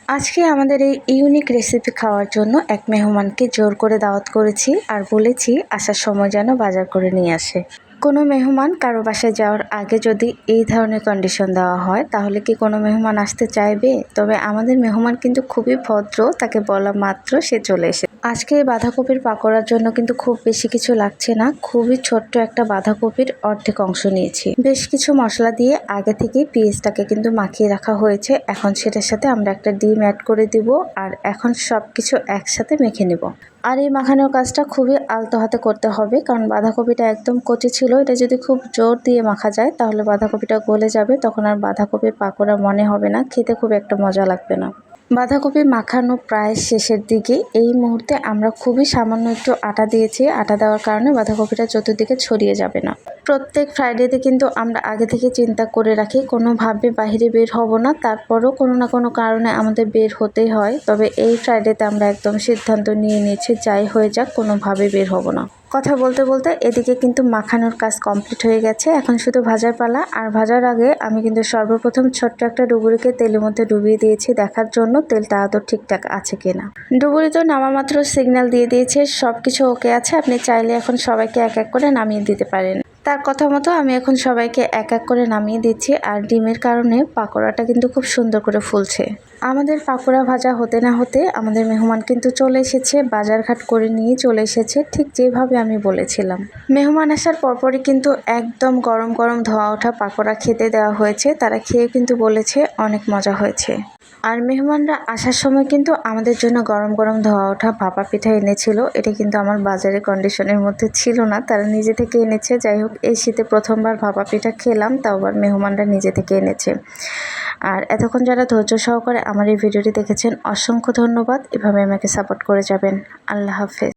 আজকে আমাদের এই ইউনিক রেসিপি খাওয়ার জন্য এক মেহমানকে জোর করে দাওয়াত করেছি আর বলেছি আসার সময় যেন বাজার করে নিয়ে আসে। কোনো মেহমান কারো বাসায় যাওয়ার আগে যদি এই ধরনের কন্ডিশন দেওয়া হয় তাহলে কি কোনো মেহমান আসতে চাইবে? তবে আমাদের মেহমান কিন্তু খুবই ভদ্র, তাকে বলা মাত্র সে চলে এসে। আজকে এই বাঁধাকপির পাকোড়ার জন্য কিন্তু খুব বেশি কিছু লাগছে না, খুবই ছোট্ট একটা বাঁধাকপির অর্ধেক অংশ নিয়েছি। বেশ কিছু মশলা দিয়ে আগে থেকেই পেঁয়াজটাকে কিন্তু মাখিয়ে রাখা হয়েছে। এখন সেটার সাথে আমরা একটা ডিম অ্যাড করে দিব আর এখন সব কিছু একসাথে মেখে নেব। আর এই মাখানোর কাজটা খুবই আলতো হাতে করতে হবে, কারণ বাঁধাকপিটা একদম কচি ছিল। এটা যদি খুব জোর দিয়ে মাখা যায় তাহলে বাঁধাকপিটা গলে যাবে, তখন আর বাঁধাকপির পাকোড়া মনে হবে না, খেতে খুব একটা মজা লাগবে না। বাঁধাকপি মাখানো প্রায় শেষের দিকে। এই মুহূর্তে আমরা খুবই সামান্য একটু আটা দিয়েছি। আটা দেওয়ার কারণে বাঁধাকপিটা চতুর্দিকে ছড়িয়ে যাবে না। প্রত্যেক ফ্রাইডেতে কিন্তু আমরা আগে থেকে চিন্তা করে রাখি কোনোভাবে বাইরে বের হব না, তারপরও কোনো না কোনো কারণে আমাদের বের হতেই হয়। তবে এই ফ্রাইডেতে আমরা একদম সিদ্ধান্ত নিয়ে নিয়েছি যাই হয়ে যাক কোনোভাবে বের হব না। কথা বলতে বলতে এদিকে কিন্তু মাখানোর কাজ কমপ্লিট হয়ে গেছে, এখন শুধু ভাজার পালা। আর ভাজার আগে আমি কিন্তু সর্বপ্রথম ছোট্ট একটা ডুবুরিকে তেলের মধ্যে ডুবিয়ে দিয়েছি দেখার জন্য তেলটা আদৌ ঠিকঠাক আছে কিনা। ডুবুরি তো নামা মাত্র সিগন্যাল দিয়ে দিয়েছে সব কিছু ওকে আছে, আপনি চাইলে এখন সবাইকে এক এক করে নামিয়ে দিতে পারেন। তার কথা মতো আমি এখন সবাইকে এক এক করে নামিয়ে দিচ্ছি। আর ডিমের কারণে পাকোড়াটা কিন্তু খুব সুন্দর করে ফুলছে। আমাদের পাকোড়া ভাজা হতে না হতে আমাদের মেহমান কিন্তু চলে এসেছে, বাজারঘাট করে নিয়ে চলে এসেছে ঠিক যেভাবে আমি বলেছিলাম। মেহমান আসার পরপরই কিন্তু একদম গরম গরম ধোয়া ওঠা পাকোড়া খেতে দেওয়া হয়েছে। তারা খেয়ে কিন্তু বলেছে অনেক মজা হয়েছে। আর মেহমানরা আসার সময় কিন্তু আমাদের জন্য গরম গরম ধোয়া ওঠা ভাপা পিঠা এনেছিল। এটা কিন্তু আমার বাজারে কন্ডিশনের মধ্যে ছিল না, তারা নিজে থেকে এনেছে। যাই হোক, এই শীতে প্রথমবার ভাপা পিঠা খেলাম, তাও আবার মেহমানরা নিজে থেকে এনেছে। আর এতক্ষণ যারা ধৈর্য সহকারে আমার এই ভিডিওটি দেখেছেন অসংখ্য ধন্যবাদ। এভাবে আমাকে সাপোর্ট করে যাবেন। আল্লাহ হাফেজ।